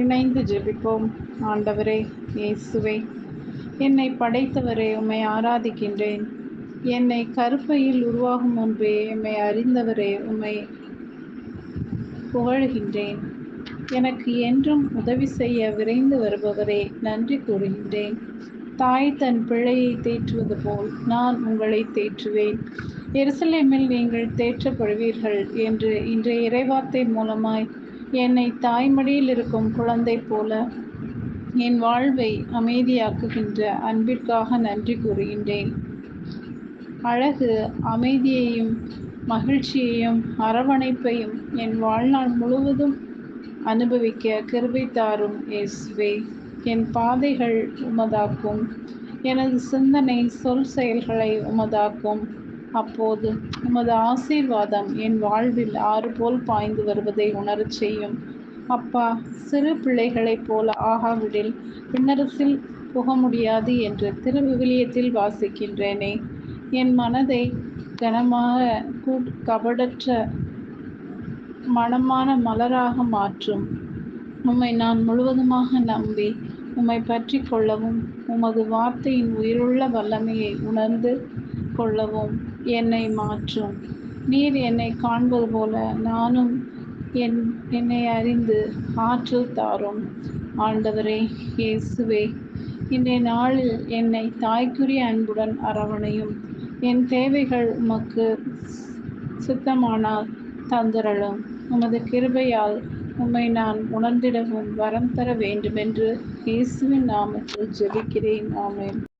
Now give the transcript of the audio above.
இணைந்து ஜெபிப்போம். ஆண்டவரே இயேசுவே, என்னை படைத்தவரே, உம்மை ஆராதிக்கின்றேன். என்னை கருப்பையில் உருவாகும் முன்பே எம்மை அறிந்தவரே, உம்மை புகழ்கின்றேன். எனக்கு என்றும் உதவி செய்ய விரைந்து வருபவரே, நன்றி கூறுகின்றேன். தாய் தன் பிள்ளையை தேற்றுவது போல் நான் உங்களை தேற்றுவேன். எருசலேமில் நீங்கள் தேற்றப்படுவீர்கள் என்று இன்றைய இறைவார்த்தை மூலமாய் என்னை தாய்மடியில் இருக்கும் குழந்தை போல என் வாழ்வை அமைதியாக்குகின்ற அன்பிற்காக நன்றி கூறுகின்றேன். அழகு, அமைதியையும் மகிழ்ச்சியையும் அரவணைப்பையும் என் வாழ்நாள் முழுவதும் அனுபவிக்க கிருபை தாரும் இயேசுவே. என் பாதைகள் உமதாக்கும், எனது சிந்தனை சொல் செயல்களை உமதாக்கும். அப்போது உமது ஆசீர்வாதம் என் வாழ்வில் ஆறு போல் பாய்ந்து வருவதை உணரச் செய்யும். அப்பா, சிறு பிள்ளைகளைப் போல ஆகாவிடில் விண்ணரசில் புக முடியாது என்று திருவிவிலியத்தில் வாசிக்கின்றேனே. என் மனதை கனமாக கபடற்ற மனமான மலராக மாற்றும். உம்மை நான் முழுவதுமாக நம்பி உம்மை பற்றி கொள்ளவும் உமது வார்த்தையின் உயிருள்ள வல்லமையை உணர்ந்து கொள்ளவும் என்னை மாற்றும். நீர் என்னை காண்பது போல நானும் என்னை அறிந்து ஆற்றல் தாரும். ஆண்டவரே இயேசுவே, இன்றைய நாளில் என்னை தாய்க்குரிய அன்புடன் அரவணையும். என் தேவைகள் உமக்கு சித்தமானால் தந்திரளும். உமது கிருபையால் உம்மை நான் உணர்ந்திடவும் வரம் தர வேண்டுமென்று இயேசுவின் நாமத்தில் ஜெபிக்கிறேன். ஆமென்.